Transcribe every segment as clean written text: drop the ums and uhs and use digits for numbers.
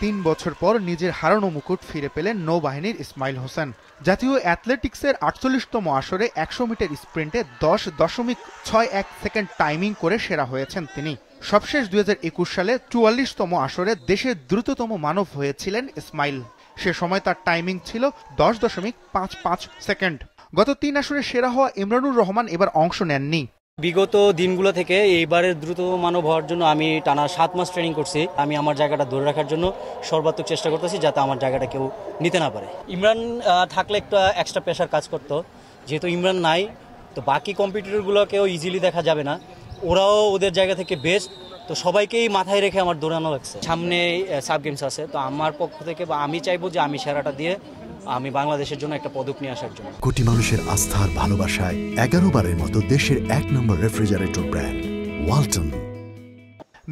3 বছর পর নিজের হারানো মুকুট ফিরে পেলেন নৌবাহিনীর ইসমাইল হোসেন। জাতীয় অ্যাথলেটিক্সের 48তম আসরে 100 মিটার স্প্রিন্টে 10.61 সেকেন্ড টাইমিং করে সেরা হয়েছেন তিনি। সবশেষ 2021 সালে 44তম আসরে দেশের দ্রুততম মানব হয়েছিলেন ইসমাইল। সে সময় তার টাইমিং ছিল 10.55 সেকেন্ড। গত 3 আসরে সেরা হওয়া ইমরানুর রহমান এবার অংশ নেননি। বিগত দিনগুলো থেকে এইবারের দ্রুত মানব হওয়ার জন্য আমি টানা 7 মাস ট্রেনিং করছি। আমি আমার জায়গাটা ধরে রাখার জন্য সর্বাত্মক চেষ্টা করতেছি যাতে আমার জায়গাটা কেউ নিতে না পারে। ইমরান থাকলে একটা এক্সট্রা প্রেশার কাজ করতো, যেহেতু ইমরান নাই তো বাকি কম্পিটিটরগুলোকেও ইজিলি দেখা যাবে না, ওরাও ওদের জায়গা থেকে বেস্ট, তো সবাইকেই মাথায় রেখে আমার দৌড়ানো লাগছে। সামনে সাব গেমস আছে, তো আমার পক্ষ থেকে আমি চাইবো যে আমি সেরাটা দিয়ে আমি বাংলাদেশের জন্য একটা পদক নিয়ে আসার জন্য। কোটি মানুষের আস্থার ভালোবাসায় 11 বারের মতো দেশের 1 নম্বর রেফ্রিজারেটর ব্র্যান্ড ওয়ালটন।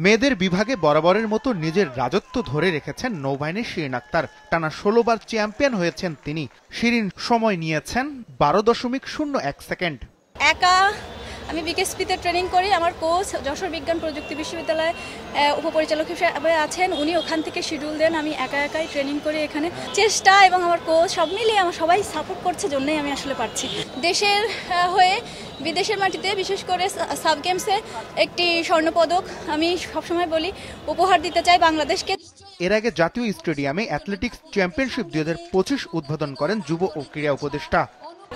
মেয়েদের বিভাগে বরাবরের মতো নিজের রাজত্ব ধরে রেখেছেন নৌবাহিনীর শিরিন আক্তার। টানা 16 বার চ্যাম্পিয়ন হয়েছেন তিনি। শিরিন সময় নিয়েছেন 12.01 সেকেন্ড। একা আমি বিকেএসপিতে ট্রেনিং করি। আমার কোচ যশোর বিজ্ঞান প্রযুক্তি বিশ্ববিদ্যালয়ে উপপরিচালক হিসেবে আছেন, উনি ওখান থেকে শিডিউল দেন। আমি একাই ট্রেনিং করি এখানে। চেষ্টা এবং আমার কোচ সব মিলিয়ে আমার সবাই সাপোর্ট করছে, জন্যই আমি আসলে পারছি। দেশের হয়ে বিদেশের মাটিতে বিশেষ করে সাব গেমসে একটি স্বর্ণপদক আমি সবসময় বলি উপহার দিতে চাই বাংলাদেশকে। এর আগে জাতীয় স্টেডিয়ামে অ্যাথলেটিক্স চ্যাম্পিয়নশিপ 2025 উদ্বোধন করেন যুব ও ক্রীড়া উপদেষ্টা।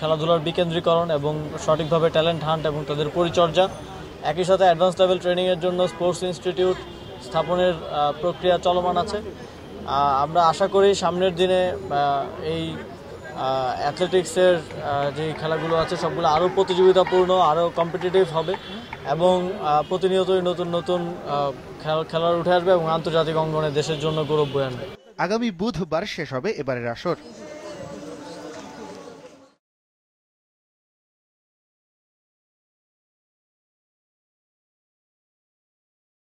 খেলাধুলার বিকেন্দ্রীকরণ এবং সঠিকভাবে ট্যালেন্ট হান্ট এবং তাদের পরিচর্যা, একই সাথে অ্যাডভান্স লেভেল ট্রেনিংয়ের জন্য স্পোর্টস ইনস্টিটিউট স্থাপনের প্রক্রিয়া চলমান আছে। আমরা আশা করি সামনের দিনে এই অ্যাথলেটিক্সের যে খেলাগুলো আছে সবগুলো আরও প্রতিযোগিতাপূর্ণ, আরও কম্পিটিটিভ হবে এবং প্রতিনিয়তই নতুন নতুন খেলার উঠে আসবে এবং আন্তর্জাতিক অঙ্গনে দেশের জন্য গৌরব বয়ে আনবে। আগামী বুধবার শেষ হবে এবারের আসর।